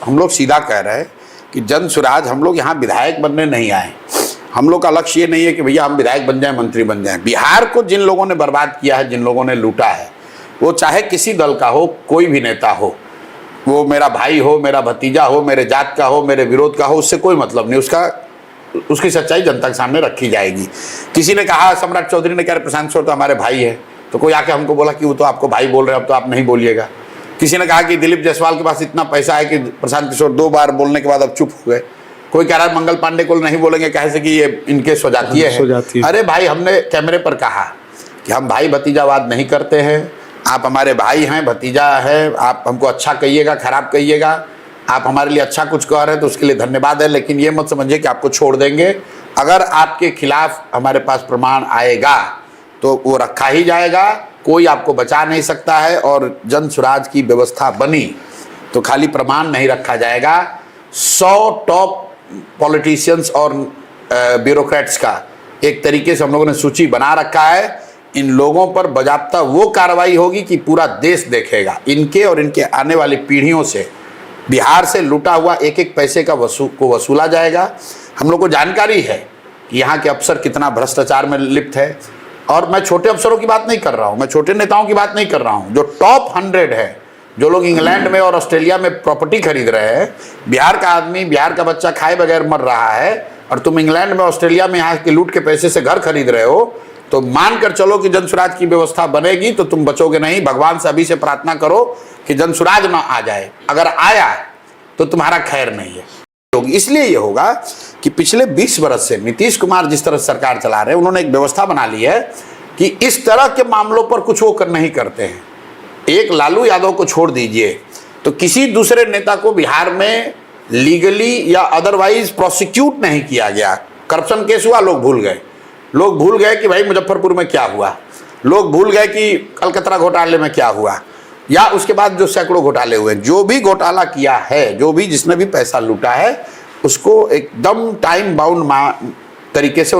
हम लोग सीधा कह रहे हैं कि जन स्वराज, हम लोग यहाँ विधायक बनने नहीं आए। हम लोग का लक्ष्य ये नहीं है कि भैया हम विधायक बन जाएं, मंत्री बन जाएं। बिहार को जिन लोगों ने बर्बाद किया है, जिन लोगों ने लूटा है, वो चाहे किसी दल का हो, कोई भी नेता हो, वो मेरा भाई हो, मेरा भतीजा हो, मेरे जात का हो, मेरे विरोध का हो, उससे कोई मतलब नहीं। उसकी सच्चाई जनता के सामने रखी जाएगी। किसी ने कहा, सम्राट चौधरी ने कहा प्रशांत किशोर तो हमारे भाई है, तो कोई आके हमको बोला कि वो तो आपको भाई बोल रहे हैं, अब तो आप नहीं बोलिएगा। किसी ने कहा कि दिलीप जायसवाल के पास इतना पैसा है कि प्रशांत किशोर 2 बार बोलने के बाद अब चुप हो गए। कोई कह रहा है मंगल पांडे को नहीं बोलेंगे, कैसे कि ये इनके स्वजातीय है। अरे भाई, हमने कैमरे पर कहा कि हम भाई भतीजावाद नहीं करते हैं। आप हमारे भाई हैं, भतीजा है, आप हमको अच्छा कहिएगा, खराब कहिएगा, आप हमारे लिए अच्छा कुछ कह रहे हैं तो उसके लिए धन्यवाद है, लेकिन ये मत समझिए कि आपको छोड़ देंगे। अगर आपके खिलाफ हमारे पास प्रमाण आएगा तो वो रखा ही जाएगा, कोई आपको बचा नहीं सकता है। और जन स्वराज की व्यवस्था बनी तो खाली प्रमाण नहीं रखा जाएगा, 100 टॉप पॉलिटिशियंस और ब्यूरोक्रेट्स का एक तरीके से हम लोगों ने सूची बना रखा है। इन लोगों पर बाजाप्ता वो कार्रवाई होगी कि पूरा देश देखेगा। इनके और इनके आने वाली पीढ़ियों से बिहार से लूटा हुआ एक एक पैसे का वसूला जाएगा। हम लोग को जानकारी है कि यहाँ के अफसर कितना भ्रष्टाचार में लिप्त है। और मैं छोटे अफसरों की बात नहीं कर रहा हूँ, मैं छोटे नेताओं की बात नहीं कर रहा हूँ। जो टॉप 100 है, जो लोग इंग्लैंड में और ऑस्ट्रेलिया में प्रॉपर्टी खरीद रहे हैं, बिहार का आदमी, बिहार का बच्चा खाए बगैर मर रहा है, और तुम इंग्लैंड में, ऑस्ट्रेलिया में यहाँ के लूट के पैसे से घर खरीद रहे हो, तो मान कर चलो कि जन स्वराज की व्यवस्था बनेगी तो तुम बचोगे नहीं। भगवान से अभी से प्रार्थना करो कि जन स्वराज ना आ जाए। अगर आया तो तुम्हारा खैर नहीं है। इसलिए ये होगा कि पिछले 20 वर्ष से नीतीश कुमार जिस तरह सरकार चला रहे हैं, उन्होंने एक व्यवस्था बना ली है कि इस तरह के मामलों पर कुछ वो नहीं करते हैं। एक लालू यादव को छोड़ दीजिए तो किसी दूसरे नेता को बिहार में लीगली या अदरवाइज प्रोसिक्यूट नहीं किया गया। करप्शन केस हुआ, लोग भूल गए। लोग भूल गए कि भाई मुजफ्फरपुर में क्या हुआ, लोग भूल गए कि कलकत्ता घोटाले में क्या हुआ, या उसके बाद जो सैकड़ों घोटाले हुए। जो भी घोटाला किया है, जो भी जिसने भी पैसा लूटा है, उसको एकदम टाइम बाउंड तरीके से